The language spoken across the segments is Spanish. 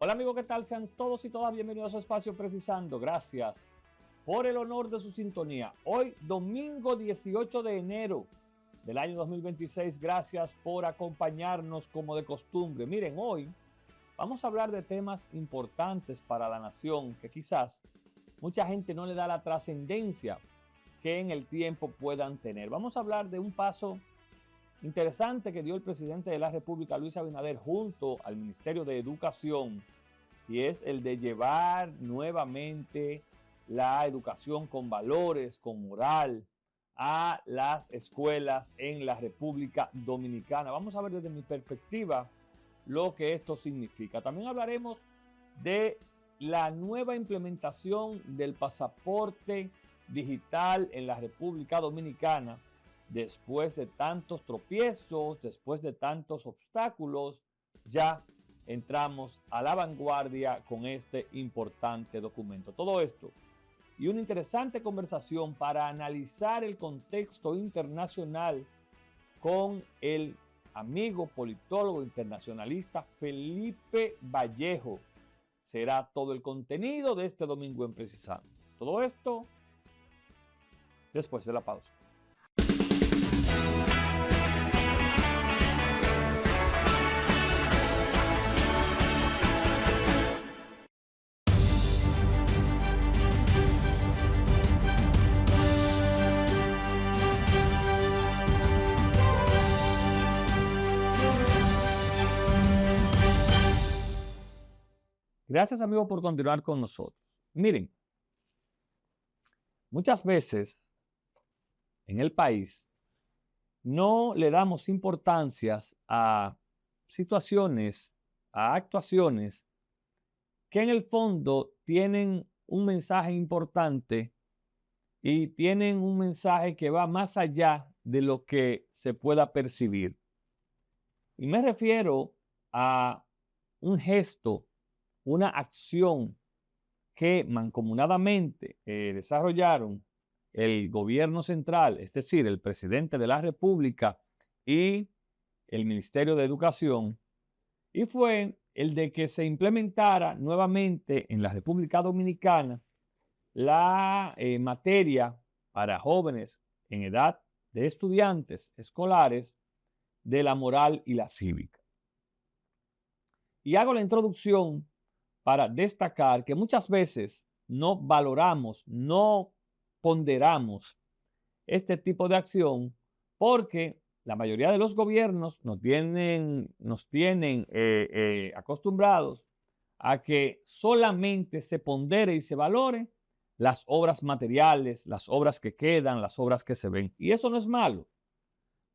Hola amigos, ¿qué tal? Sean todos y todas bienvenidos a Espacio Precisando. Gracias por el honor de su sintonía. Hoy, domingo 18 de enero del año 2026. Gracias por acompañarnos como de costumbre. Miren, hoy vamos a hablar de temas importantes para la nación que quizás mucha gente no le da la trascendencia que en el tiempo puedan tener. Vamos a hablar de un paso interesante que dio el presidente de la República, Luis Abinader, junto al Ministerio de Educación, y es el de llevar nuevamente la educación con valores, con moral, a las escuelas en la República Dominicana. Vamos a ver desde mi perspectiva lo que esto significa. También hablaremos de la nueva implementación del pasaporte digital en la República Dominicana. Después de tantos tropiezos, después de tantos obstáculos, ya entramos a la vanguardia con este importante documento. Todo esto y una interesante conversación para analizar el contexto internacional con el amigo politólogo internacionalista Felipe Vallejo. Será todo el contenido de este domingo en Precisando. Todo esto después de la pausa. Gracias, amigos, por continuar con nosotros. Miren, muchas veces en el país no le damos importancia a situaciones, a actuaciones que en el fondo tienen un mensaje importante y tienen un mensaje que va más allá de lo que se pueda percibir. Y me refiero a un gesto, una acción que mancomunadamente desarrollaron el gobierno central, es decir, el presidente de la República y el Ministerio de Educación, y fue el de que se implementara nuevamente en la República Dominicana la materia para jóvenes en edad de estudiantes escolares de la moral y la cívica. Y hago la introducción para destacar que muchas veces no valoramos, no ponderamos este tipo de acción porque la mayoría de los gobiernos nos tienen acostumbrados a que solamente se pondere y se valore las obras materiales, las obras que quedan, las obras que se ven. Y eso no es malo,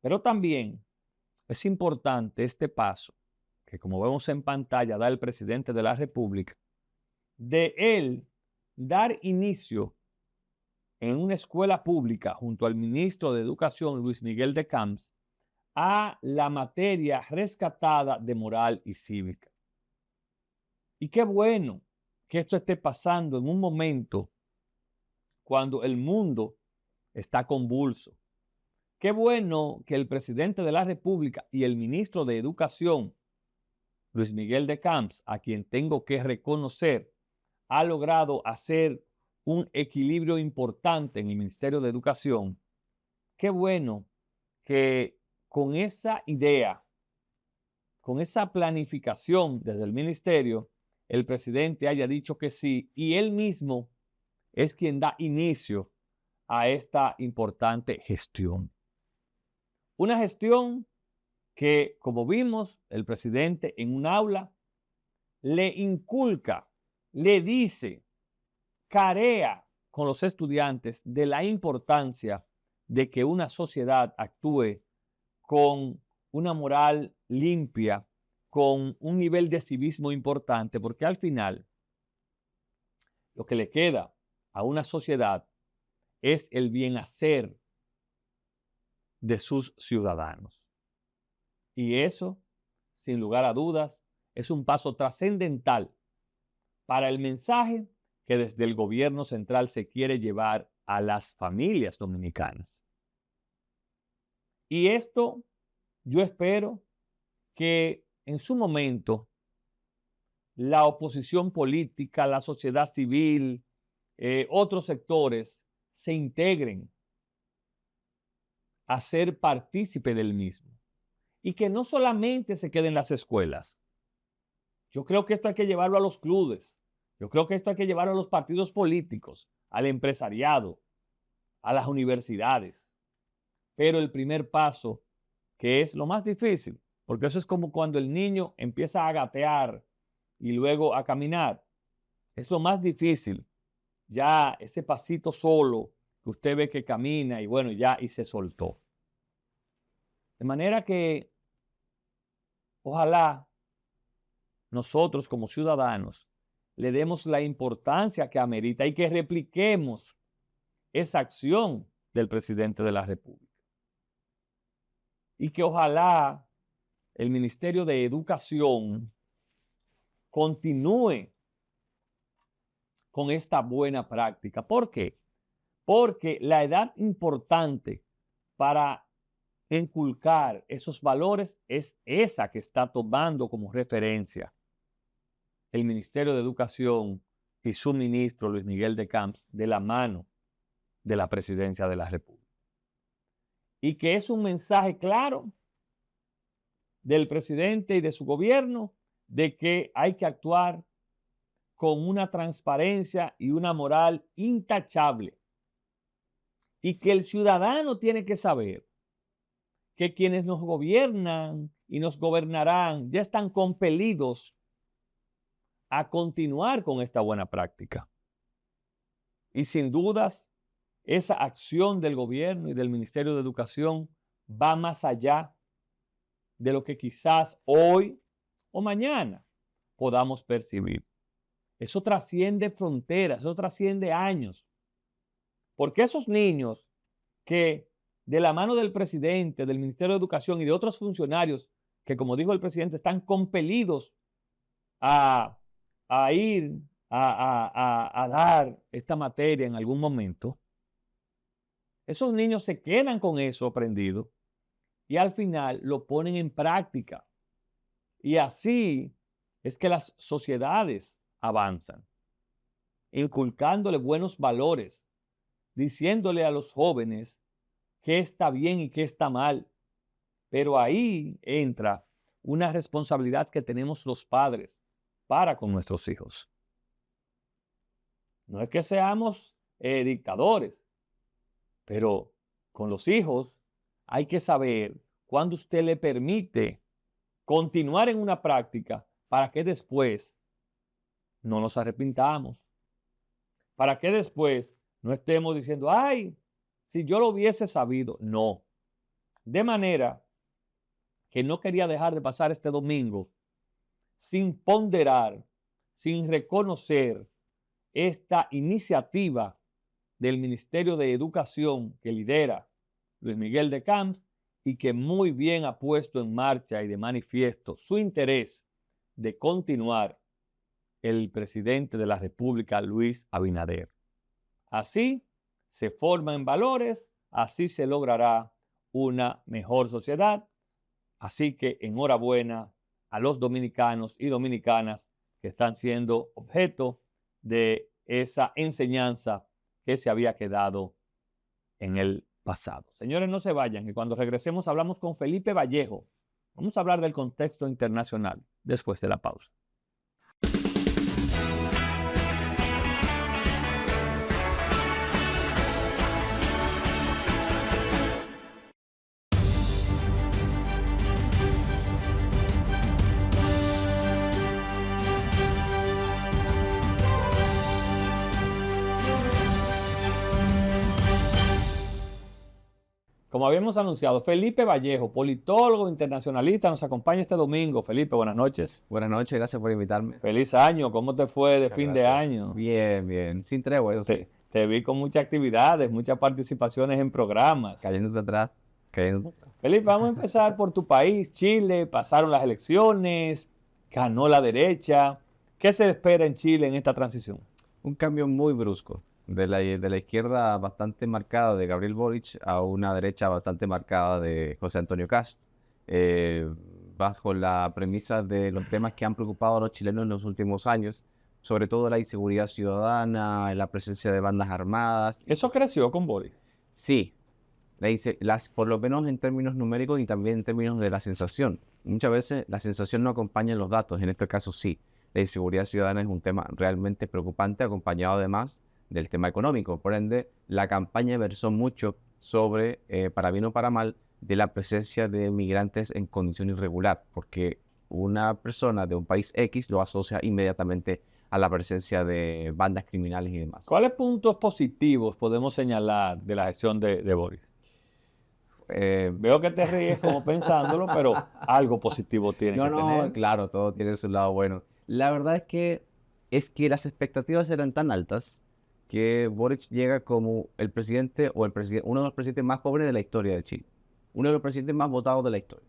pero también es importante este paso que, como vemos en pantalla, da el presidente de la República, de él dar inicio en una escuela pública junto al ministro de Educación, Luis Miguel de Camps, a la materia rescatada de moral y cívica. Y qué bueno que esto esté pasando en un momento cuando el mundo está convulso. Qué bueno que el presidente de la República y el ministro de Educación, Luis Miguel de Camps, a quien tengo que reconocer, ha logrado hacer un equilibrio importante en el Ministerio de Educación. Qué bueno que con esa idea, con esa planificación desde el ministerio, el presidente haya dicho que sí y él mismo es quien da inicio a esta importante gestión. Una gestión que, como vimos, el presidente en un aula le inculca, le dice, carea con los estudiantes de la importancia de que una sociedad actúe con una moral limpia, con un nivel de civismo importante, porque al final lo que le queda a una sociedad es el bienhacer de sus ciudadanos. Y eso, sin lugar a dudas, es un paso trascendental para el mensaje que desde el gobierno central se quiere llevar a las familias dominicanas. Y esto yo espero que en su momento la oposición política, la sociedad civil, otros sectores se integren a ser partícipe del mismo. Y que no solamente se quede en las escuelas. Yo creo que esto hay que llevarlo a los clubes. Yo creo que esto hay que llevarlo a los partidos políticos, al empresariado, a las universidades. Pero el primer paso, que es lo más difícil, porque eso es como cuando el niño empieza a gatear y luego a caminar. Es lo más difícil. Ya ese pasito solo que usted ve que camina y bueno, ya y se soltó. De manera que ojalá nosotros como ciudadanos le demos la importancia que amerita y que repliquemos esa acción del presidente de la República. Y que ojalá el Ministerio de Educación continúe con esta buena práctica. ¿Por qué? Porque la edad importante para inculcar esos valores es esa que está tomando como referencia el Ministerio de Educación y su ministro Luis Miguel de Camps de la mano de la Presidencia de la República. Y que es un mensaje claro del presidente y de su gobierno de que hay que actuar con una transparencia y una moral intachable. Y que el ciudadano tiene que saber que quienes nos gobiernan y nos gobernarán ya están compelidos a continuar con esta buena práctica. Y sin dudas, esa acción del gobierno y del Ministerio de Educación va más allá de lo que quizás hoy o mañana podamos percibir. Eso trasciende fronteras, eso trasciende años. Porque esos niños que de la mano del presidente, del Ministerio de Educación y de otros funcionarios que, como dijo el presidente, están compelidos a ir a dar esta materia en algún momento, esos niños se quedan con eso aprendido y al final lo ponen en práctica. Y así es que las sociedades avanzan, inculcándole buenos valores, diciéndole a los jóvenes qué está bien y qué está mal. Pero ahí entra una responsabilidad que tenemos los padres para con nuestros hijos. No es que seamos dictadores, pero con los hijos hay que saber cuándo usted le permite continuar en una práctica para que después no nos arrepintamos. Para que después no estemos diciendo, ay, si yo lo hubiese sabido. No. De manera que no quería dejar de pasar este domingo sin ponderar, sin reconocer esta iniciativa del Ministerio de Educación que lidera Luis Miguel de Camps y que muy bien ha puesto en marcha y de manifiesto su interés de continuar el presidente de la República, Luis Abinader. Así se forman valores, así se logrará una mejor sociedad. Así que enhorabuena a los dominicanos y dominicanas que están siendo objeto de esa enseñanza que se había quedado en el pasado. Señores, no se vayan, que cuando regresemos hablamos con Felipe Vallejo. Vamos a hablar del contexto internacional después de la pausa. Como habíamos anunciado, Felipe Vallejo, politólogo internacionalista, nos acompaña este domingo. Felipe, buenas noches. Buenas noches, gracias por invitarme. Feliz año, ¿cómo te fue de Muchas fin gracias. de año? Bien, bien, sin tregua, eso sí. Te vi con muchas actividades, muchas participaciones en programas. Cayéndote atrás, cayéndote atrás. Felipe, vamos a empezar por tu país, Chile. Pasaron las elecciones, ganó la derecha. ¿Qué se espera en Chile en esta transición? Un cambio muy brusco, de la izquierda bastante marcada de Gabriel Boric a una derecha bastante marcada de José Antonio Kast. bajo la premisa de los temas que han preocupado a los chilenos en los últimos años, sobre todo la inseguridad ciudadana, la presencia de bandas armadas. ¿Eso creció con Boris? Sí, por lo menos en términos numéricos y también en términos de la sensación. Muchas veces la sensación no acompaña los datos, en este caso sí. La inseguridad ciudadana es un tema realmente preocupante, acompañado además del tema económico. Por ende, la campaña versó mucho sobre, para bien o para mal, de la presencia de migrantes en condición irregular, porque una persona de un país X lo asocia inmediatamente a la presencia de bandas criminales y demás. ¿Cuáles puntos positivos podemos señalar de la gestión de Boris? Veo que te ríes como pensándolo, pero algo positivo tiene que tener. Claro, todo tiene su lado bueno. La verdad es que las expectativas eran tan altas que Boric llega como el presidente uno de los presidentes más jóvenes de la historia de Chile, uno de los presidentes más votados de la historia,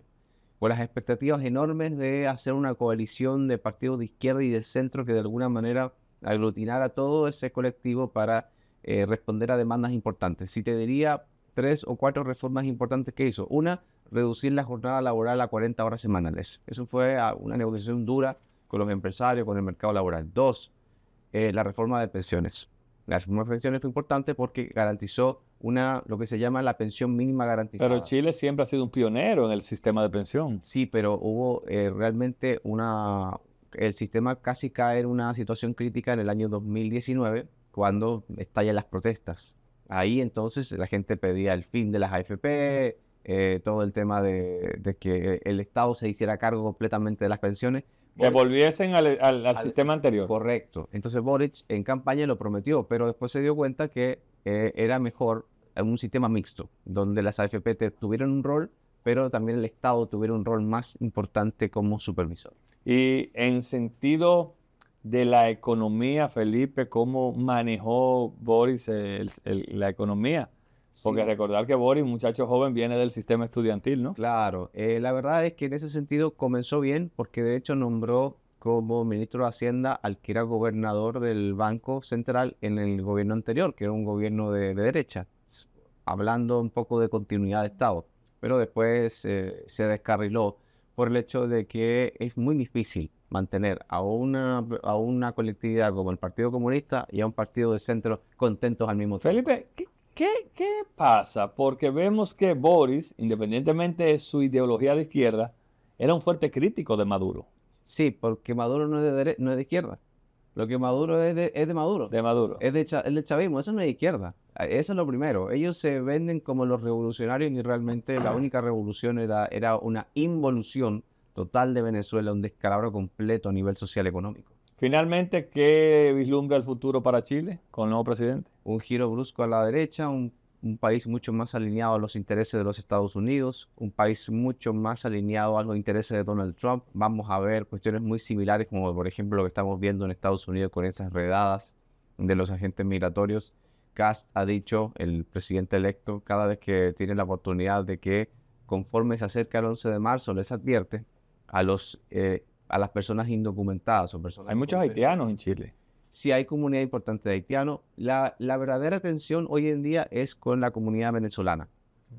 con las expectativas enormes de hacer una coalición de partidos de izquierda y de centro que de alguna manera aglutinara todo ese colectivo para responder a demandas importantes. Si te diría 3 o 4 reformas importantes que hizo. Una, reducir la jornada laboral a 40 horas semanales. Eso fue una negociación dura con los empresarios, con el mercado laboral. 2, la reforma de pensiones. La reforma de pensiones fue importante porque garantizó lo que se llama la pensión mínima garantizada. Pero Chile siempre ha sido un pionero en el sistema de pensión. Sí, pero hubo realmente el sistema casi cae en una situación crítica en el año 2019, cuando estallan las protestas. Ahí entonces la gente pedía el fin de las AFP, todo el tema de que el Estado se hiciera cargo completamente de las pensiones. Que volviesen al sistema anterior. Correcto. Entonces Boric en campaña lo prometió, pero después se dio cuenta que era mejor un sistema mixto, donde las AFP tuvieran un rol, pero también el Estado tuviera un rol más importante como supervisor. Y en sentido de la economía, Felipe, ¿cómo manejó Boris la economía? Porque Sí. recordar que Boris, muchacho joven, viene del sistema estudiantil, ¿no? Claro, la verdad es que en ese sentido comenzó bien, porque de hecho nombró como ministro de Hacienda al que era gobernador del Banco Central en el gobierno anterior, que era un gobierno de derecha, hablando un poco de continuidad de Estado, pero después se descarriló por el hecho de que es muy difícil mantener a una colectividad como el Partido Comunista y a un partido de centro contentos al mismo tiempo. Felipe, ¿qué pasa? Porque vemos que Boris, independientemente de su ideología de izquierda, era un fuerte crítico de Maduro. Sí, porque Maduro no es de izquierda. Lo que Maduro es de Maduro. De Maduro. Es el chavismo, eso no es de izquierda. Eso es lo primero. Ellos se venden como los revolucionarios y realmente la única revolución era una involución total de Venezuela, un descalabro completo a nivel social y económico. Finalmente, ¿qué vislumbra el futuro para Chile con el nuevo presidente? Un giro brusco a la derecha, un país mucho más alineado a los intereses de los Estados Unidos, un país mucho más alineado a los intereses de Donald Trump. Vamos a ver cuestiones muy similares, como por ejemplo lo que estamos viendo en Estados Unidos con esas redadas de los agentes migratorios. Kast ha dicho, el presidente electo, cada vez que tiene la oportunidad de que, conforme se acerca el 11 de marzo, les advierte a las personas indocumentadas o personas... Hay muchos haitianos en Chile. Sí, hay comunidad importante de haitianos. La verdadera tensión hoy en día es con la comunidad venezolana,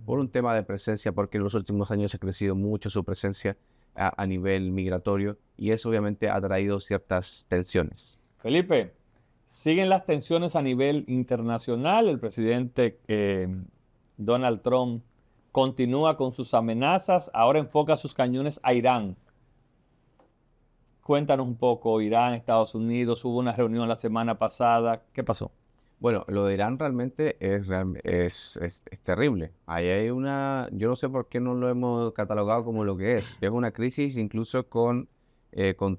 por un tema de presencia, porque en los últimos años ha crecido mucho su presencia a nivel migratorio y eso obviamente ha traído ciertas tensiones. Felipe, siguen las tensiones a nivel internacional. El presidente Donald Trump continúa con sus amenazas. Ahora enfoca sus cañones a Irán. Cuéntanos un poco, Irán, Estados Unidos, hubo una reunión la semana pasada. ¿Qué pasó? Bueno, lo de Irán realmente es terrible. Ahí hay yo no sé por qué no lo hemos catalogado como lo que es. Es una crisis incluso con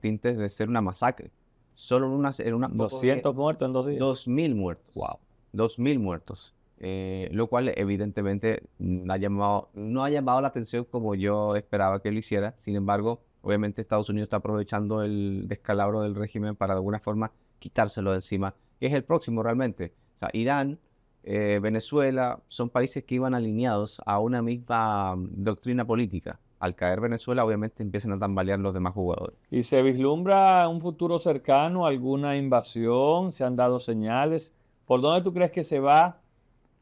tintes de ser una masacre. Solo en unas 200 muertos en 2 días. 2.000 muertos. Wow. 2.000 muertos. Lo cual evidentemente no ha llamado la atención como yo esperaba que lo hiciera. Sin embargo, obviamente Estados Unidos está aprovechando el descalabro del régimen para de alguna forma quitárselo de encima, que es el próximo realmente. O sea, Irán, Venezuela, son países que iban alineados a una misma doctrina política. Al caer Venezuela, obviamente empiezan a tambalear los demás jugadores. ¿Y se vislumbra un futuro cercano, alguna invasión? ¿Se han dado señales? ¿Por dónde tú crees que se va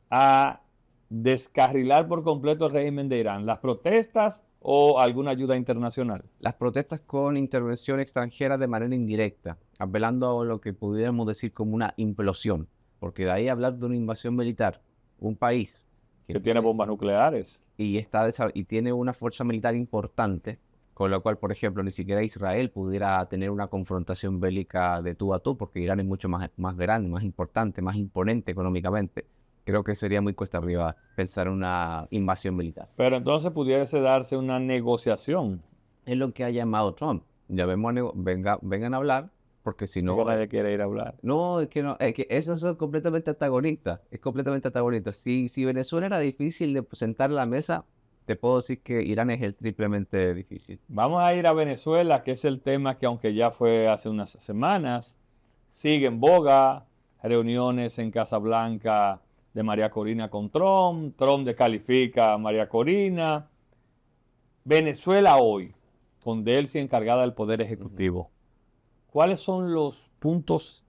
a descarrilar por completo el régimen de Irán? ¿Las protestas o alguna ayuda internacional? Las protestas con intervención extranjera de manera indirecta, apelando a lo que pudiéramos decir como una implosión, porque de ahí hablar de una invasión militar, un país Que tiene bombas nucleares. y tiene una fuerza militar importante, con lo cual, por ejemplo, ni siquiera Israel pudiera tener una confrontación bélica de tú a tú, porque Irán es mucho más grande, más importante, más imponente económicamente. Creo que sería muy cuesta arriba pensar en una invasión militar. Pero entonces pudiese darse una negociación. Es lo que ha llamado Trump. Ya vemos, vengan a hablar, porque si No, no, nadie quiere ir a hablar. no, es que no, es que esos son completamente antagonistas. Es completamente antagonista. Si Venezuela era difícil de sentar a la mesa, te puedo decir que Irán es el triplemente difícil. Vamos a ir a Venezuela, que es el tema que aunque ya fue hace unas semanas, sigue en boga. Reuniones en Casa Blanca de María Corina con Trump. Trump descalifica a María Corina. Venezuela hoy, con Delcy encargada del Poder Ejecutivo. ¿Cuáles son los puntos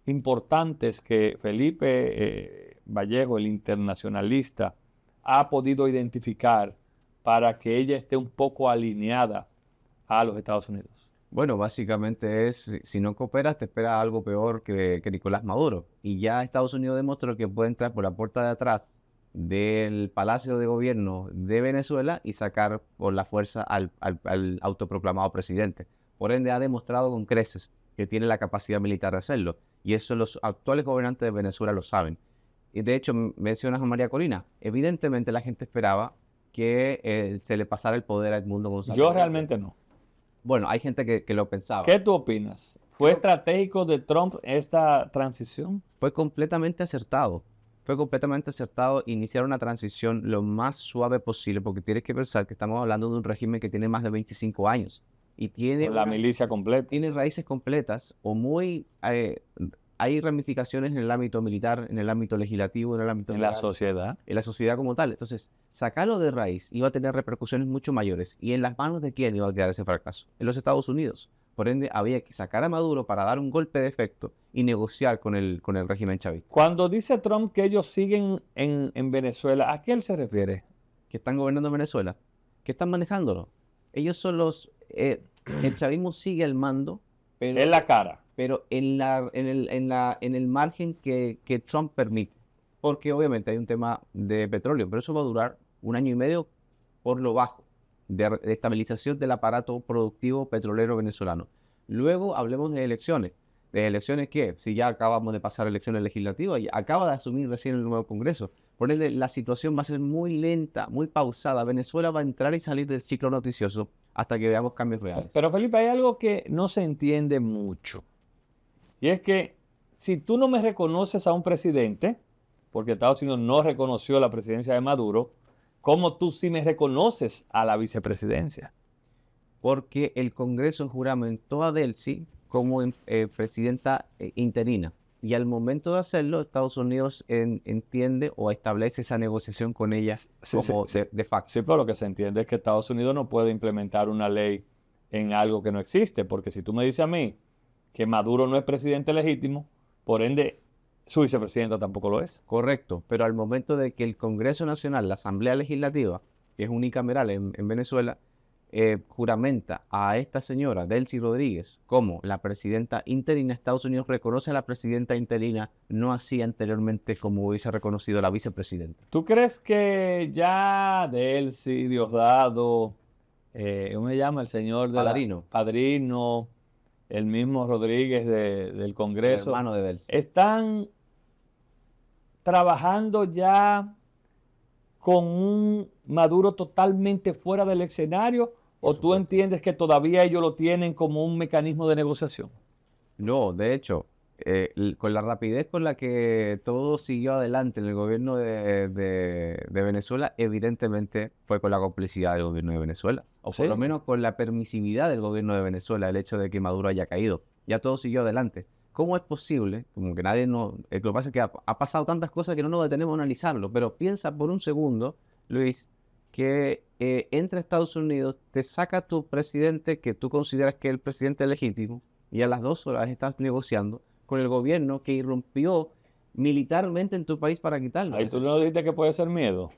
importantes que Felipe Vallejo, el internacionalista, ha podido identificar para que ella esté un poco alineada a los Estados Unidos? Bueno, básicamente es, si no cooperas, te espera algo peor que Nicolás Maduro. Y ya Estados Unidos demostró que puede entrar por la puerta de atrás del Palacio de Gobierno de Venezuela y sacar por la fuerza al autoproclamado presidente. Por ende, ha demostrado con creces que tiene la capacidad militar de hacerlo. Y eso los actuales gobernantes de Venezuela lo saben. Y de hecho, mencionas a María Corina. Evidentemente, la gente esperaba que se le pasara el poder a Edmundo González. Yo realmente no. Bueno, hay gente que lo pensaba. ¿Qué tú opinas? ¿Fue estratégico de Trump esta transición? Fue completamente acertado. Fue completamente acertado iniciar una transición lo más suave posible, porque tienes que pensar que estamos hablando de un régimen que tiene más de 25 años y tiene Con la milicia completa. tiene raíces completas o muy... hay ramificaciones en el ámbito militar, en el ámbito legislativo, en el ámbito En la legal, sociedad. en la sociedad como tal. Entonces, sacarlo de raíz iba a tener repercusiones mucho mayores. ¿Y en las manos de quién iba a quedar ese fracaso? En los Estados Unidos. Por ende, había que sacar a Maduro para dar un golpe de efecto y negociar con el régimen chavista. Cuando dice Trump que ellos siguen en Venezuela, ¿a qué él se refiere? Que están gobernando Venezuela, que están manejándolo. Ellos son los... el chavismo sigue al mando, pero... Es la cara. pero en el margen que Trump permite. Porque obviamente hay un tema de petróleo, pero eso va a durar 1 año y medio por lo bajo, de estabilización del aparato productivo petrolero venezolano. Luego hablemos de elecciones. ¿De elecciones qué? Si ya acabamos de pasar elecciones legislativas y acaba de asumir recién el nuevo Congreso. Por ende, la situación va a ser muy lenta, muy pausada. Venezuela va a entrar y salir del ciclo noticioso hasta que veamos cambios reales. Pero Felipe, hay algo que no se entiende mucho. Y es que si tú no me reconoces a un presidente, porque Estados Unidos no reconoció la presidencia de Maduro, ¿cómo tú sí me reconoces a la vicepresidencia? Porque el Congreso juramentó a Delcy como presidenta interina. Y al momento de hacerlo, Estados Unidos entiende o establece esa negociación con ella como de facto. Sí, pero lo que se entiende es que Estados Unidos no puede implementar una ley en algo que no existe, porque si tú me dices a mí que Maduro no es presidente legítimo, por ende su vicepresidenta tampoco lo es. Correcto, pero al momento de que el Congreso Nacional, la Asamblea Legislativa, que es unicameral en Venezuela, juramenta a esta señora, Delcy Rodríguez, como la presidenta interina, Estados Unidos reconoce a la presidenta interina, no así anteriormente como hubiese reconocido la vicepresidenta. ¿Tú crees que ya Delcy, Diosdado, ¿cómo se llama? El señor de Padrino. Padrino, el mismo Rodríguez del Congreso, El hermano de Delcy. están trabajando ya con un Maduro totalmente fuera del escenario? ¿O tú entiendes que todavía ellos lo tienen como un mecanismo de negociación? No, de hecho, con la rapidez con la que todo siguió adelante en el gobierno de Venezuela, evidentemente fue con la complicidad del gobierno de Venezuela. O ¿Sí? por lo menos con la permisividad del gobierno de Venezuela, el hecho de que Maduro haya caído. Ya todo siguió adelante. ¿Cómo es posible? Como que nadie no... Lo que pasa es que ha pasado tantas cosas que no nos detenemos a analizarlo. Pero piensa por un segundo, Luis, que entra a Estados Unidos, te saca a tu presidente que tú consideras que es el presidente legítimo, y a las 2 horas estás negociando con el gobierno que irrumpió militarmente en tu país para quitarlo. Ahí tú no dijiste que puede ser miedo.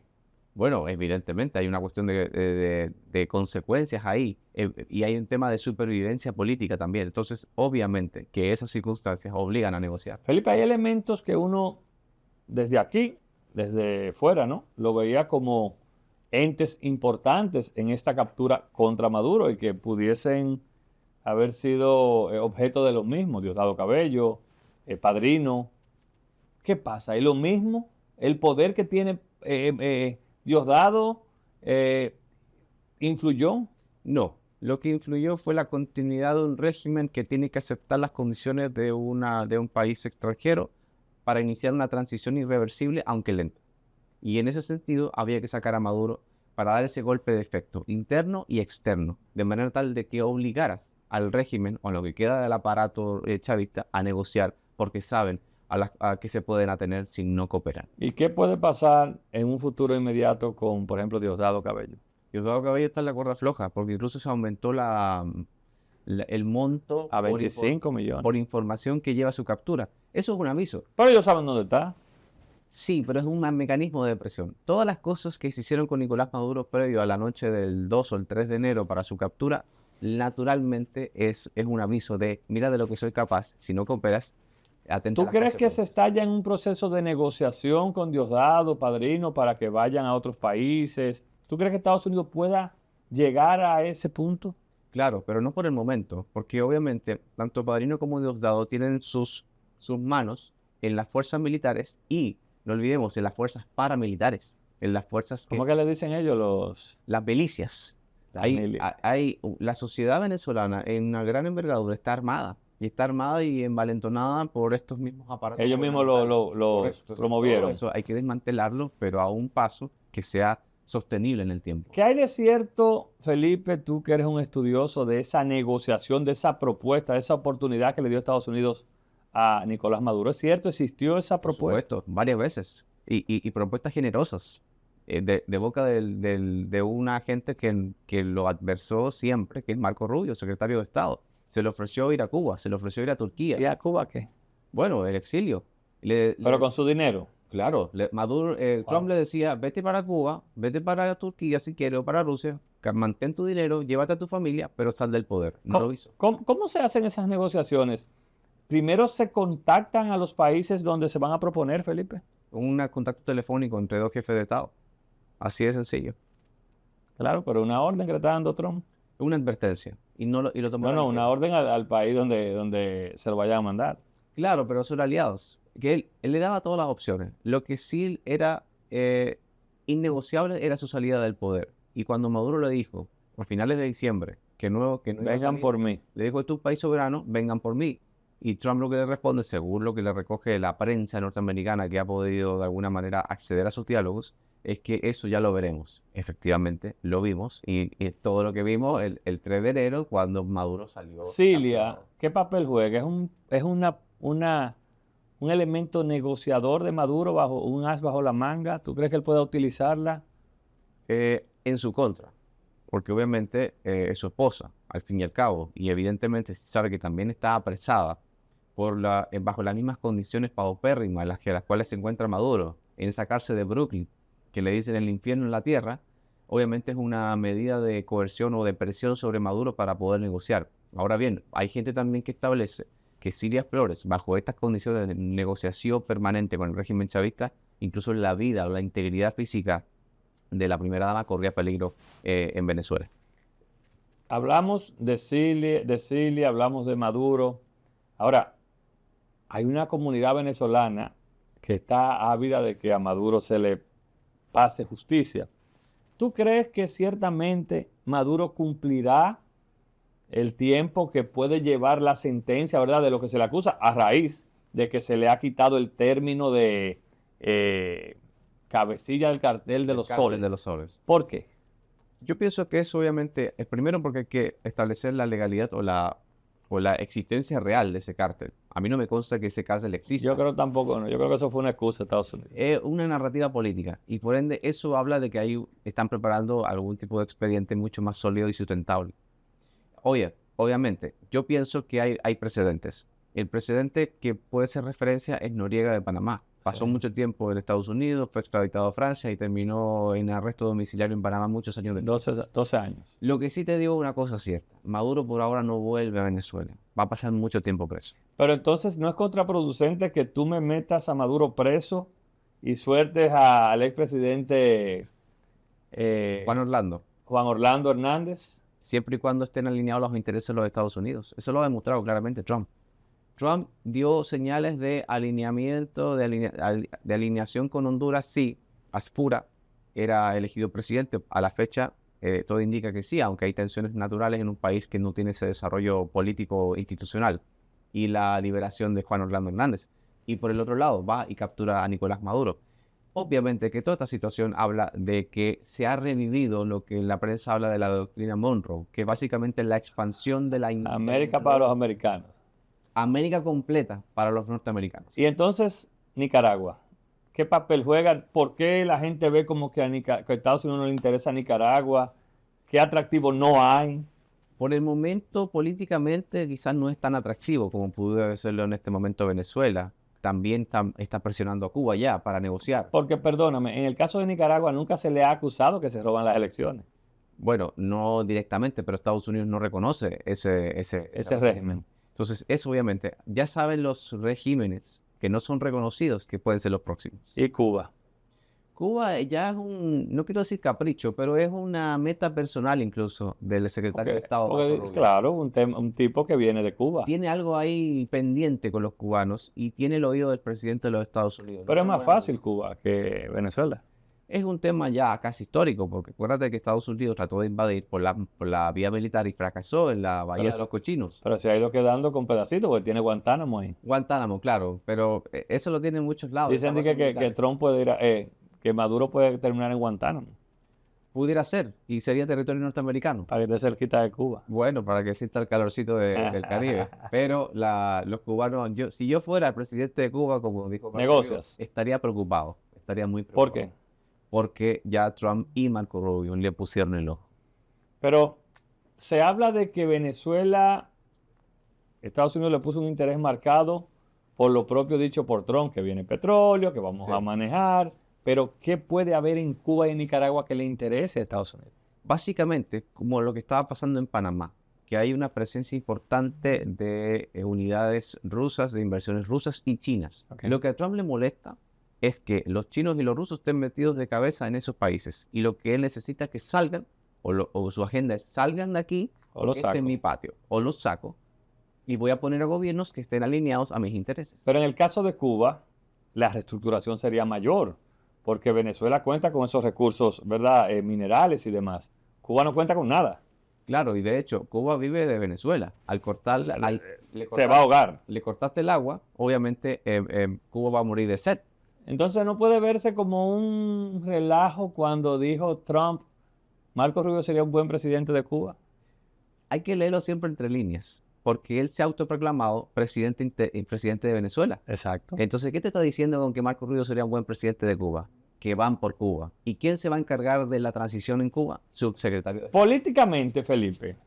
Bueno, evidentemente hay una cuestión de consecuencias ahí y hay un tema de supervivencia política también. Entonces, obviamente que esas circunstancias obligan a negociar. Felipe, hay elementos que uno desde aquí, desde fuera, ¿no? Lo veía como entes importantes en esta captura contra Maduro y que pudiesen haber sido objeto de lo mismo, Diosdado Cabello, Padrino. ¿Qué pasa? ¿Es lo mismo? El poder que tiene Diosdado influyó. No, lo que influyó fue la continuidad de un régimen que tiene que aceptar las condiciones de un país extranjero para iniciar una transición irreversible, aunque lenta. Y en ese sentido había que sacar a Maduro para dar ese golpe de efecto interno y externo, de manera tal de que obligaras al régimen o a lo que queda del aparato chavista a negociar, porque saben a qué se pueden atener si no cooperan. ¿Y qué puede pasar en un futuro inmediato con, por ejemplo, Diosdado Cabello? Diosdado Cabello está en la cuerda floja, porque incluso se aumentó el monto A 25 millones. por información que lleva su captura. Eso es un aviso. Pero ellos saben dónde está. Sí, pero es un mecanismo de presión. Todas las cosas que se hicieron con Nicolás Maduro previo a la noche del 2 o el 3 de enero para su captura, naturalmente es un aviso de, mira de lo que soy capaz, si no cooperas, atenta a ¿Tú las crees que se consecuencias. está ya en un proceso de negociación con Diosdado, Padrino, para que vayan a otros países? ¿Tú crees que Estados Unidos pueda llegar a ese punto? Claro, pero no por el momento, porque obviamente tanto Padrino como Diosdado tienen sus manos en las fuerzas militares y, no olvidemos, en las fuerzas paramilitares, en las fuerzas ¿Cómo que le dicen ellos las milicias. las milicias? La sociedad venezolana en una gran envergadura está armada. Y está armada y envalentonada por estos mismos aparatos Ellos mismos gubernamentales. lo Correcto. Entonces, promovieron. todo eso hay que desmantelarlo, pero a un paso que sea sostenible en el tiempo. ¿Qué hay de cierto, Felipe, tú que eres un estudioso de esa negociación, de esa propuesta, de esa oportunidad que le dio Estados Unidos a Nicolás Maduro? ¿Es cierto? ¿Existió esa Por propuesta? supuesto, varias veces. Y propuestas generosas. De boca de una gente que lo adversó siempre, que es Marco Rubio, secretario de Estado. Se le ofreció ir a Cuba, se le ofreció ir a Turquía. ¿Y a Cuba qué? Bueno, el exilio. Pero con su dinero. Claro, Maduro, Trump le decía, vete para Cuba, vete para Turquía si quieres o para Rusia, mantén tu dinero, llévate a tu familia, pero sal del poder. No lo hizo. ¿Cómo se hacen esas negociaciones? Primero se contactan a los países donde se van a proponer, Felipe. Un contacto telefónico entre dos jefes de Estado. Así de sencillo. Claro, pero una orden que le está dando Trump. Una advertencia. Y lo tomó No, a la una ligera. orden al país donde se lo vayan a mandar. Claro, pero son aliados. Que él le daba todas las opciones. Lo que sí era innegociable era su salida del poder. Y cuando Maduro le dijo, a finales de diciembre, que no iba a Vengan salir, por mí. le dijo, esto es un país soberano, vengan por mí. Y Trump lo que le responde, según lo que le recoge la prensa norteamericana que ha podido de alguna manera acceder a sus diálogos, es que eso ya lo veremos. Efectivamente, lo vimos. Y todo lo que vimos el 3 de enero, cuando Maduro salió. Cilia, capturado. ¿qué papel juega? ¿Es un elemento negociador de Maduro, un as bajo la manga? ¿Tú crees que él pueda utilizarla? En su contra, porque obviamente es su esposa, al fin y al cabo, y evidentemente sabe que también está apresada bajo las mismas condiciones paupérrimas en las cuales se encuentra Maduro, en esa cárcel de Brooklyn, que le dicen el infierno en la tierra. Obviamente es una medida de coerción o de presión sobre Maduro para poder negociar. Ahora bien, hay gente también que establece que Cilia Flores, bajo estas condiciones de negociación permanente con el régimen chavista, incluso la vida o la integridad física de la primera dama corría peligro en Venezuela. Hablamos de Cilia, hablamos de Maduro. Ahora, hay una comunidad venezolana que está ávida de que a Maduro se le pase justicia. ¿Tú crees que ciertamente Maduro cumplirá el tiempo que puede llevar la sentencia, ¿verdad?, de lo que se le acusa, a raíz de que se le ha quitado el término de cabecilla del cartel de los soles? De los soles. ¿Por qué? Yo pienso que eso obviamente es primero porque hay que establecer la legalidad o la existencia real de ese cártel. A mí no me consta que ese cártel exista. Yo creo tampoco, no. Yo creo que eso fue una excusa de Estados Unidos. Es una narrativa política y por ende eso habla de que ahí están preparando algún tipo de expediente mucho más sólido y sustentable. Obviamente, yo pienso que hay precedentes. El precedente que puede ser referencia es Noriega de Panamá. Pasó Sí. mucho tiempo en Estados Unidos, fue extraditado a Francia y terminó en arresto domiciliario en Panamá muchos años después. 12 años. Lo que sí te digo una cosa cierta, Maduro por ahora no vuelve a Venezuela, va a pasar mucho tiempo preso. Pero entonces, ¿no es contraproducente que tú me metas a Maduro preso y sueltes al expresidente Juan Orlando, Juan Orlando Hernández? siempre y cuando estén alineados los intereses de los Estados Unidos. Eso lo ha demostrado claramente Trump. Trump dio señales de alineamiento, de alineación con Honduras, sí. Aspura era elegido presidente. A la fecha, todo indica que sí, aunque hay tensiones naturales en un país que no tiene ese desarrollo político institucional. Y la liberación de Juan Orlando Hernández. Y por el otro lado, va y captura a Nicolás Maduro. Obviamente que toda esta situación habla de que se ha revivido lo que en la prensa habla de la doctrina Monroe, que básicamente es la expansión de la América para los americanos. América completa para los norteamericanos. Y entonces, Nicaragua. ¿Qué papel juega? ¿Por qué la gente ve como que que a Estados Unidos no le interesa a Nicaragua? ¿Qué atractivo no hay? Por el momento, políticamente, quizás no es tan atractivo como pudo serlo en este momento Venezuela. También está presionando a Cuba ya para negociar. Porque, perdóname, en el caso de Nicaragua nunca se le ha acusado que se roban las elecciones, Bueno, no directamente, pero Estados Unidos no reconoce ese régimen. Entonces, eso obviamente, ya saben los regímenes que no son reconocidos que pueden ser los próximos. Y Cuba. Cuba ya es no quiero decir capricho, pero es una meta personal incluso del secretario de Estado. Marco Rubio. Claro, un tipo que viene de Cuba. Tiene algo ahí pendiente con los cubanos y tiene el oído del presidente de los Estados Unidos. Pero es más fácil Cuba que Venezuela. Es un tema ya casi histórico, porque acuérdate que Estados Unidos trató de invadir por la vía militar y fracasó en la Bahía de los Cochinos. Pero se ha ido quedando con pedacitos porque tiene Guantánamo ahí. Guantánamo, claro, pero eso lo tiene en muchos lados. Dicen que Trump puede ir que Maduro puede terminar en Guantánamo. Pudiera ser, y sería territorio norteamericano. Para que esté cerquita de Cuba. Bueno, para que sienta el calorcito del Caribe. Pero los cubanos, si yo fuera el presidente de Cuba, como dijo Marco negocias, Rubio, estaría preocupado, estaría muy preocupado. ¿Por qué? Porque ya Trump y Marco Rubio le pusieron el ojo. Pero se habla de que Venezuela, Estados Unidos le puso un interés marcado por lo propio dicho por Trump, que viene petróleo, que vamos a manejar. Pero, ¿qué puede haber en Cuba y en Nicaragua que le interese a Estados Unidos? Básicamente, como lo que estaba pasando en Panamá, que hay una presencia importante de unidades rusas, de inversiones rusas y chinas. Okay. Lo que a Trump le molesta es que los chinos y los rusos estén metidos de cabeza en esos países. Y lo que él necesita es que salgan, o su agenda es salgan de aquí, o los saco. Este es mi patio, o los saco, y voy a poner a gobiernos que estén alineados a mis intereses. Pero en el caso de Cuba, la reestructuración sería mayor, porque Venezuela cuenta con esos recursos, ¿verdad? Minerales y demás. Cuba no cuenta con nada. Claro, y de hecho, Cuba vive de Venezuela. Al cortar, se va a ahogar. Le cortaste el agua, obviamente Cuba va a morir de sed. Entonces no puede verse como un relajo cuando dijo Trump, Marco Rubio sería un buen presidente de Cuba. Hay que leerlo siempre entre líneas, porque él se ha autoproclamado presidente de Venezuela. Exacto. Entonces, ¿qué te está diciendo con que Marco Rubio sería un buen presidente de Cuba? Que van por Cuba. ¿Y quién se va a encargar de la transición en Cuba? Subsecretario de Estado. Políticamente, Felipe,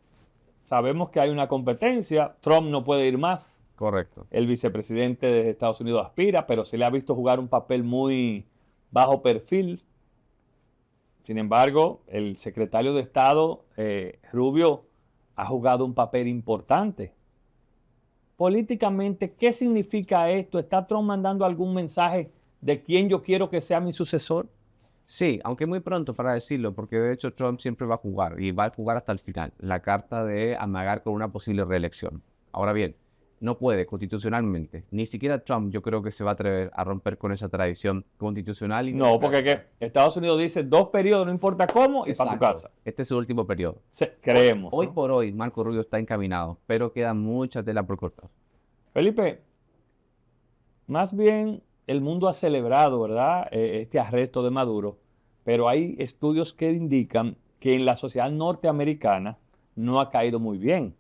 sabemos que hay una competencia. Trump no puede ir más. Correcto. El vicepresidente de Estados Unidos aspira, pero se le ha visto jugar un papel muy bajo perfil. Sin embargo, el secretario de Estado, Rubio, ha jugado un papel importante. Políticamente, ¿qué significa esto? ¿Está Trump mandando algún mensaje de quién yo quiero que sea mi sucesor? Sí, aunque muy pronto para decirlo, porque de hecho Trump siempre va a jugar y va a jugar hasta el final, la carta de amagar con una posible reelección. Ahora bien, no puede constitucionalmente, ni siquiera Trump yo creo que se va a atrever a romper con esa tradición constitucional. No, porque Estados Unidos dice 2 periodos, no importa cómo, y para tu casa. Este es su último periodo. Creemos. Hoy por hoy Marco Rubio está encaminado, pero queda mucha tela por cortar. Felipe, más bien el mundo ha celebrado, ¿verdad?, este arresto de Maduro, pero hay estudios que indican que en la sociedad norteamericana no ha caído muy bien.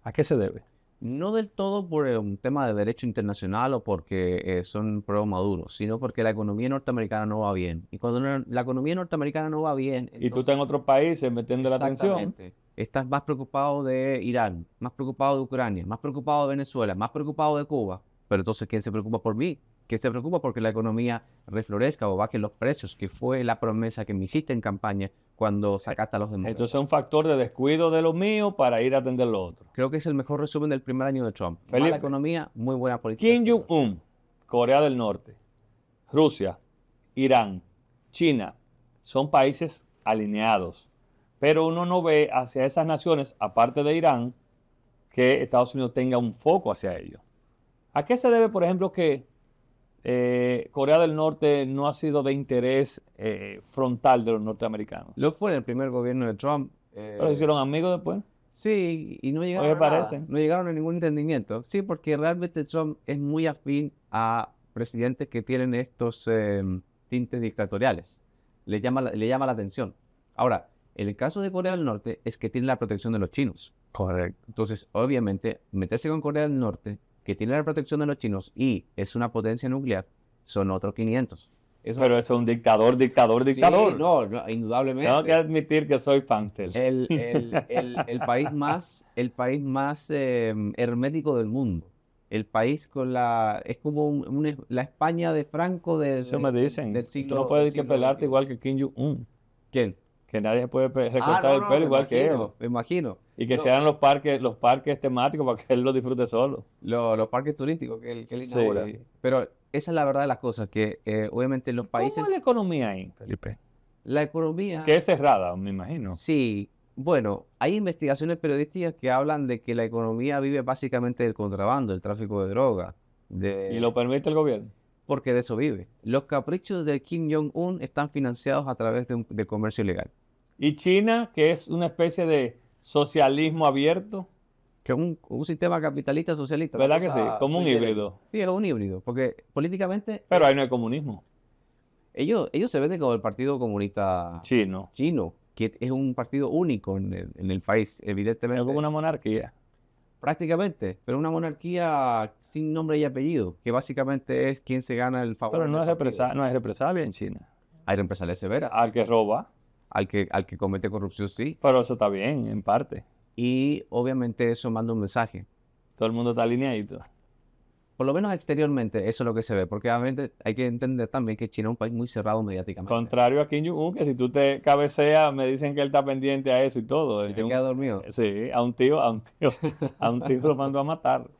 ¿A qué se debe? No del todo por un tema de derecho internacional o porque son pro Maduro, sino porque la economía norteamericana no va bien. Y cuando la economía norteamericana no va bien... Y tú estás en otros países metiendo la atención. Estás más preocupado de Irán, más preocupado de Ucrania, más preocupado de Venezuela, más preocupado de Cuba. Pero entonces, ¿quién se preocupa por mí? que se preocupa porque la economía reflorezca o bajen los precios, que fue la promesa que me hiciste en campaña cuando sacaste a los demócratas. Entonces es un factor de descuido de lo mío para ir a atender lo otro. Creo que es el mejor resumen del primer año de Trump. Felipe, Mala economía, muy buena política. Kim Jong-un, Corea del Norte, Rusia, Irán, China, son países alineados, pero uno no ve hacia esas naciones, aparte de Irán, que Estados Unidos tenga un foco hacia ellos. ¿A qué se debe, por ejemplo, que Corea del Norte no ha sido de interés frontal de los norteamericanos? Lo fue en el primer gobierno de Trump. ¿Pero se hicieron amigos después? Sí, y no llegaron ¿Qué a nada. parece? No llegaron a ningún entendimiento. Sí, porque realmente Trump es muy afín a presidentes que tienen estos tintes dictatoriales. Le llama la atención. Ahora, en el caso de Corea del Norte es que tiene la protección de los chinos. Correcto. Entonces, obviamente, meterse con Corea del Norte, que tiene la protección de los chinos y es una potencia nuclear, son otros 500. Pero eso es un dictador. Sí, no, indudablemente. Tengo que admitir que soy fan de él. El país más hermético del mundo. El país con es como la España de Franco Eso me dicen. del Tú siglo no puedes que siglo pelarte XXI. igual que Kim Jong-un. ¿Quién? Que nadie puede recortar el pelo me igual que él. imagino, me imagino. Y que No, sean los parques temáticos para que él lo disfrute solo. los parques turísticos que él inaugura. Sí. Pero esa es la verdad de las cosas, que obviamente en los ¿Cómo países, es la economía ahí, Felipe? la economía, Que es cerrada, me imagino. sí, bueno, hay investigaciones periodísticas que hablan de que la economía vive básicamente del contrabando, del tráfico de droga, ¿Y lo permite el gobierno? porque de eso vive. Los caprichos de Kim Jong-un están financiados a través de comercio ilegal, ¿Y China, que es una especie de socialismo abierto? que es un sistema capitalista socialista. ¿Verdad que sí? Como un híbrido. Sí, es un híbrido, porque políticamente Pero ahí no hay comunismo. ellos se venden como el Partido Comunista Chino. Chino, que es un partido único en el país, Es evidentemente. como una monarquía. Prácticamente, pero una monarquía sin nombre y apellido, que básicamente es quien se gana el favor Pero no del es partido. no hay represalia en China. Hay represalias severas. Al que roba, Al que comete corrupción, sí. pero eso está bien, en parte. Y obviamente eso manda un mensaje. Todo el mundo está alineadito. Por lo menos exteriormente, eso es lo que se ve. Porque obviamente hay que entender también que China es un país muy cerrado mediáticamente. Contrario a Kim Jong-un, que si tú te cabeceas, me dicen que él está pendiente a eso y todo. Si te quedas dormido. Sí, a un tío lo mandó a matar.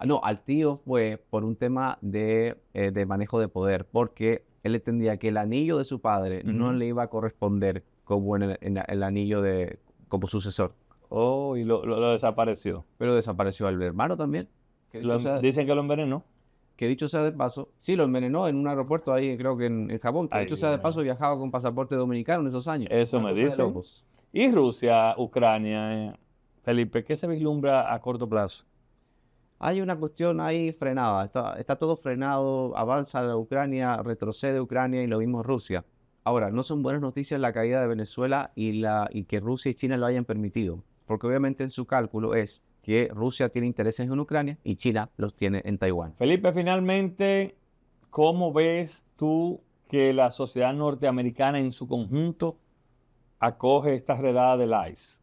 No, al tío fue por un tema de manejo de poder, porque él entendía que el anillo de su padre no Ujú. le iba a corresponder como en el anillo como sucesor. Oh, y lo desapareció. Pero desapareció el hermano también. Que Dicen que lo envenenó. dicho sea de paso, sí, lo envenenó en un aeropuerto ahí, creo que en Japón. Que Ay, dicho sea de Dios paso, viajaba con pasaporte dominicano en esos años. Eso Una me cosa de dicen. locos. Y Rusia, Ucrania, Felipe, ¿qué se vislumbra a corto plazo? Hay una cuestión ahí frenada. Está todo frenado. Avanza la Ucrania, retrocede Ucrania y lo mismo Rusia. Ahora, no son buenas noticias la caída de Venezuela y que Rusia y China lo hayan permitido. Porque obviamente en su cálculo es que Rusia tiene intereses en Ucrania y China los tiene en Taiwán. Felipe, finalmente, ¿cómo ves tú que la sociedad norteamericana en su conjunto acoge esta redada del ICE?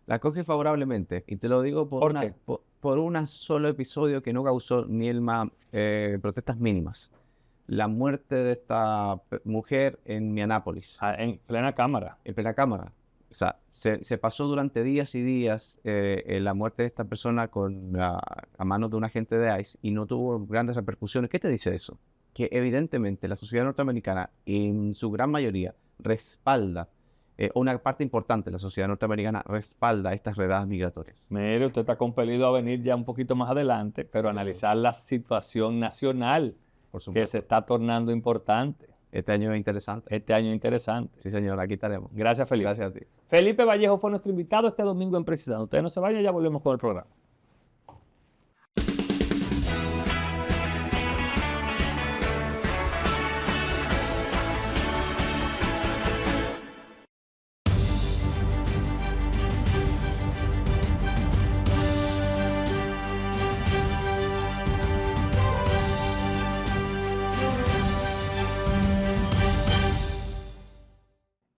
La coge favorablemente y te lo digo ¿Por qué? por un solo episodio que no causó ni el más protestas mínimas. La muerte de esta mujer en Minneapolis, En plena cámara. en plena cámara. O sea, se pasó durante días y días la muerte de esta persona a manos de un agente de ICE y no tuvo grandes repercusiones. ¿Qué te dice eso? Que evidentemente la sociedad norteamericana, en su gran mayoría, respalda, una parte importante de la sociedad norteamericana respalda estas redadas migratorias. Mire, usted está compelido a venir ya un poquito más adelante, pero analizar la situación nacional Por que supuesto. se está tornando importante. Este año es interesante. Este año interesante. Sí, señor, aquí estaremos. Gracias, Felipe. Gracias a ti. Felipe Vallejo fue nuestro invitado este domingo en Precisando. Ustedes no se vayan, ya volvemos con el programa.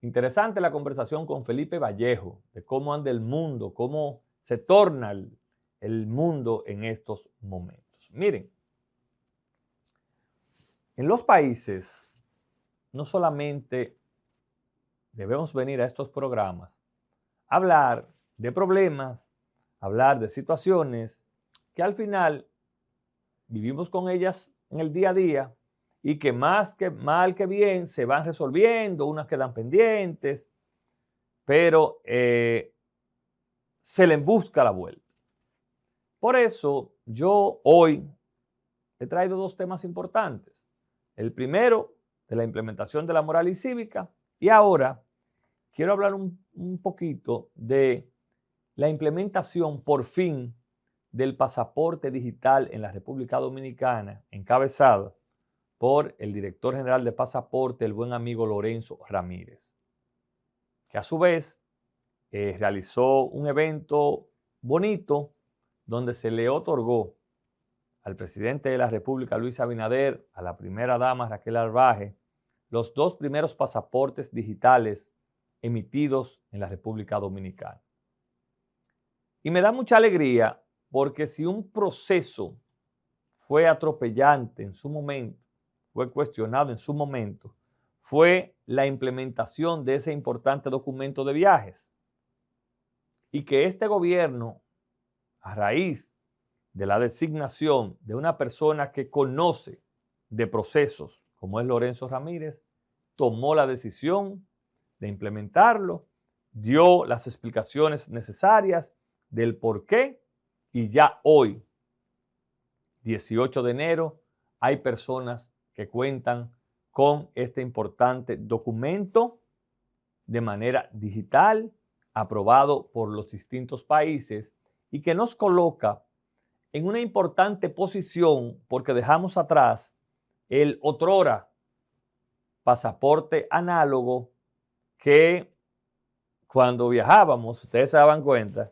Interesante la conversación con Felipe Vallejo, de cómo anda el mundo, cómo se torna el mundo en estos momentos. Miren, En los países, no solamente debemos venir a estos programas, a hablar de problemas, hablar de situaciones que al final vivimos con ellas en el día a día y que más que mal que bien se van resolviendo, unas quedan pendientes, pero se le busca la vuelta. Por eso yo hoy he traído dos temas importantes. El primero, de la implementación de la moral y cívica, y ahora quiero hablar un poquito de la implementación por fin del pasaporte digital en la República Dominicana, encabezado por el director general de pasaporte, el buen amigo Lorenzo Ramírez, que a su vez realizó un evento bonito donde se le otorgó al presidente de la República, Luis Abinader, a la primera dama, Raquel Arbaje, los dos primeros pasaportes digitales emitidos en la República Dominicana. Y me da mucha alegría porque si un proceso fue atropellante en su momento, fue cuestionado en su momento, fue la implementación de ese importante documento de viajes. Y que este gobierno, a raíz de la designación de una persona que conoce de procesos, como es Lorenzo Ramírez, tomó la decisión de implementarlo, dio las explicaciones necesarias del por qué y ya hoy, 18 de enero, hay personas que cuentan con este importante documento de manera digital, aprobado por los distintos países y que nos coloca en una importante posición porque dejamos atrás el otrora pasaporte análogo que cuando viajábamos, ustedes se daban cuenta,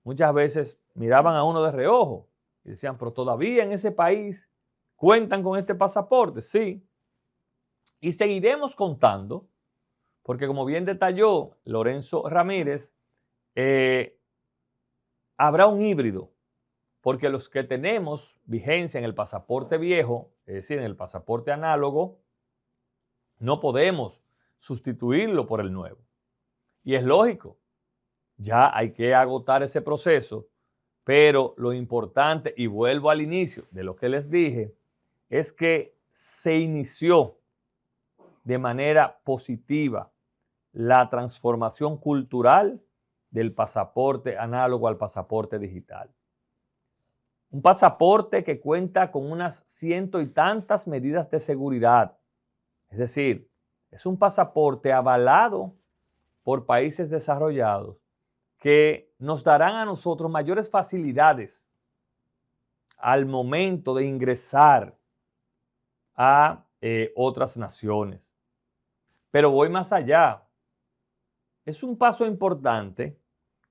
muchas veces miraban a uno de reojo y decían, pero todavía en ese país cuentan con este pasaporte. Sí, y seguiremos contando porque como bien detalló Lorenzo Ramírez, habrá un híbrido, porque los que tenemos vigencia en el pasaporte viejo, es decir, en el pasaporte análogo, no podemos sustituirlo por el nuevo. Y es lógico, ya hay que agotar ese proceso, pero lo importante, y vuelvo al inicio de lo que les dije, es que se inició de manera positiva la transformación cultural del pasaporte análogo al pasaporte digital. Un pasaporte que cuenta con unas ciento y tantas medidas de seguridad. Es decir, es un pasaporte avalado por países desarrollados que nos darán a nosotros mayores facilidades al momento de ingresar a otras naciones. Pero voy más allá. Es un paso importante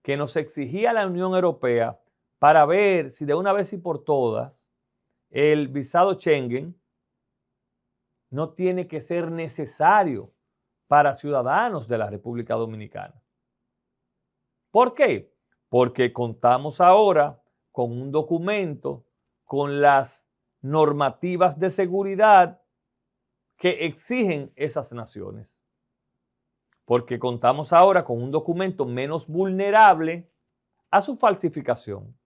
que nos exigía la Unión Europea para ver si de una vez y por todas el visado Schengen no tiene que ser necesario para ciudadanos de la República Dominicana. ¿Por qué? Porque contamos ahora con un documento con las normativas de seguridad que exigen esas naciones. Porque contamos ahora con un documento menos vulnerable a su falsificación.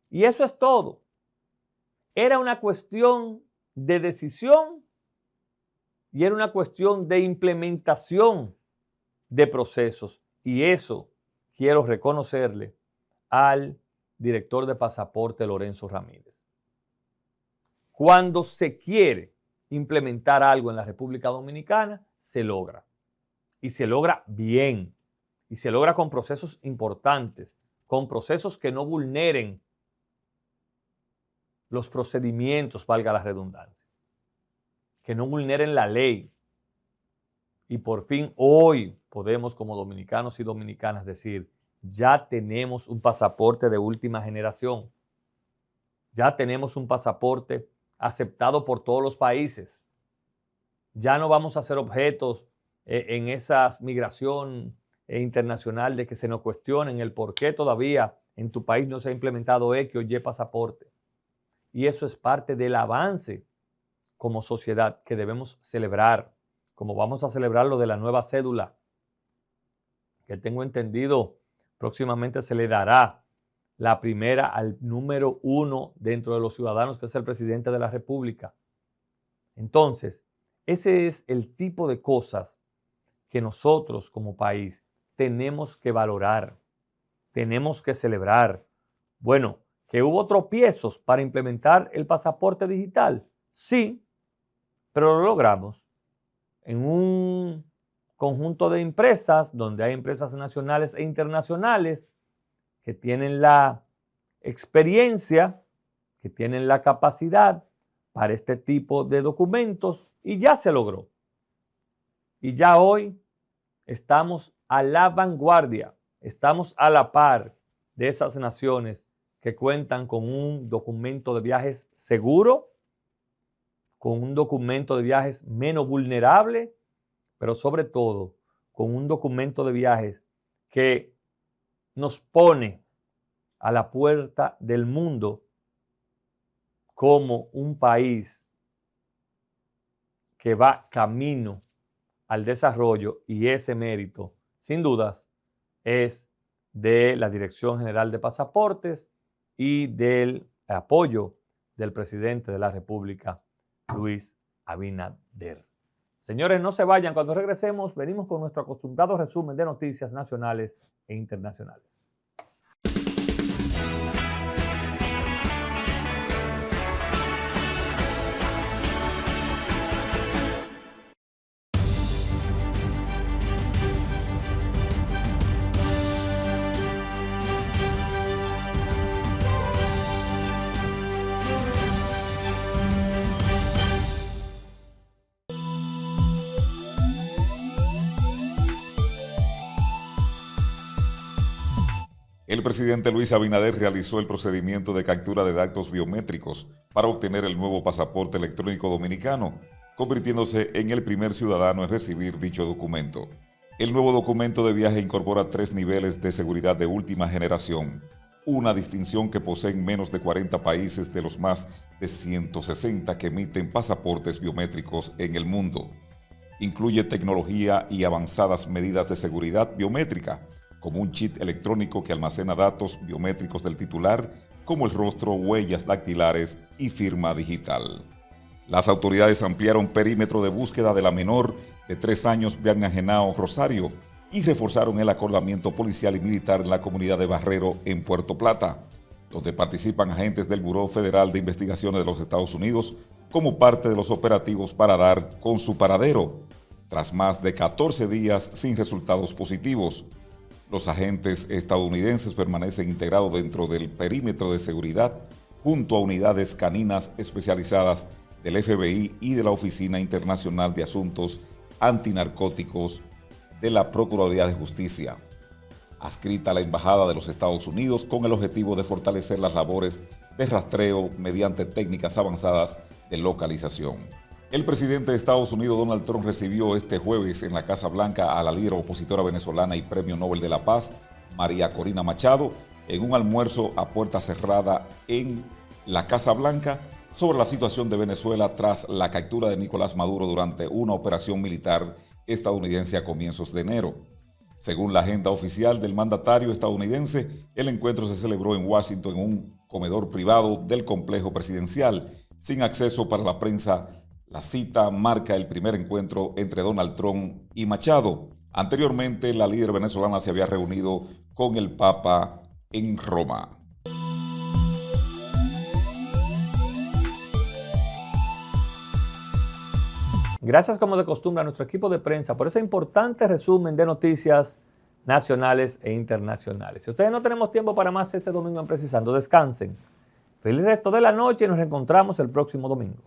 Y eso es todo. Era una cuestión de decisión y era una cuestión de implementación de procesos. Y eso quiero reconocerle al director de pasaporte Lorenzo Ramírez. Cuando se quiere implementar algo en la República Dominicana, se logra. Y se logra bien. Y se logra con procesos importantes, con procesos que no vulneren los procedimientos, valga la redundancia, que no vulneren la ley. Y por fin hoy podemos como dominicanos y dominicanas decir, ya tenemos un pasaporte de última generación. Ya tenemos un pasaporte aceptado por todos los países. Ya no vamos a ser objetos en esa migración internacional de que se nos cuestionen el por qué todavía en tu país no se ha implementado X o Y pasaporte. Y eso es parte del avance como sociedad que debemos celebrar, como vamos a celebrar lo de la nueva cédula, que tengo entendido próximamente se le dará la primera al número 1 dentro de los ciudadanos, que es el presidente de la República. Entonces, ese es el tipo de cosas que nosotros como país tenemos que valorar, tenemos que celebrar. Bueno, que hubo tropiezos para implementar el pasaporte digital, sí, pero lo logramos en un conjunto de empresas donde hay empresas nacionales e internacionales que tienen la experiencia, que tienen la capacidad para este tipo de documentos y ya se logró. Y ya hoy estamos a la vanguardia, estamos a la par de esas naciones que cuentan con un documento de viajes seguro, con un documento de viajes menos vulnerable, pero sobre todo con un documento de viajes que nos pone a la puerta del mundo como un país que va camino al desarrollo, y ese mérito, sin dudas, es de la Dirección General de Pasaportes y del apoyo del presidente de la República, Luis Abinader. Señores, no se vayan. Cuando regresemos, venimos con nuestro acostumbrado resumen de noticias nacionales e internacionales. El presidente Luis Abinader realizó el procedimiento de captura de datos biométricos para obtener el nuevo pasaporte electrónico dominicano, convirtiéndose en el primer ciudadano en recibir dicho documento. El nuevo documento de viaje incorpora 3 niveles de seguridad de última generación, una distinción que poseen menos de 40 países de los más de 160 que emiten pasaportes biométricos en el mundo. Incluye tecnología y avanzadas medidas de seguridad biométrica, como un chip electrónico que almacena datos biométricos del titular, como el rostro, huellas dactilares y firma digital. Las autoridades ampliaron perímetro de búsqueda de la menor de 3 años Bianca Genao Rosario y reforzaron el acordamiento policial y militar en la comunidad de Barrero, en Puerto Plata, donde participan agentes del Buró Federal de Investigaciones de los Estados Unidos como parte de los operativos para dar con su paradero, tras más de 14 días sin resultados positivos. Los agentes estadounidenses permanecen integrados dentro del perímetro de seguridad junto a unidades caninas especializadas del FBI y de la Oficina Internacional de Asuntos Antinarcóticos de la Procuraduría de Justicia, adscrita a la Embajada de los Estados Unidos con el objetivo de fortalecer las labores de rastreo mediante técnicas avanzadas de localización. El presidente de Estados Unidos, Donald Trump, recibió este jueves en la Casa Blanca a la líder opositora venezolana y Premio Nobel de la Paz, María Corina Machado, en un almuerzo a puerta cerrada en la Casa Blanca sobre la situación de Venezuela tras la captura de Nicolás Maduro durante una operación militar estadounidense a comienzos de enero. Según la agenda oficial del mandatario estadounidense, el encuentro se celebró en Washington en un comedor privado del complejo presidencial, sin acceso para la prensa. La cita marca el primer encuentro entre Donald Trump y Machado. Anteriormente, la líder venezolana se había reunido con el Papa en Roma. Gracias, como de costumbre, a nuestro equipo de prensa por ese importante resumen de noticias nacionales e internacionales. Si ustedes no tenemos tiempo para más este domingo en Precisando, descansen. Feliz resto de la noche y nos reencontramos el próximo domingo.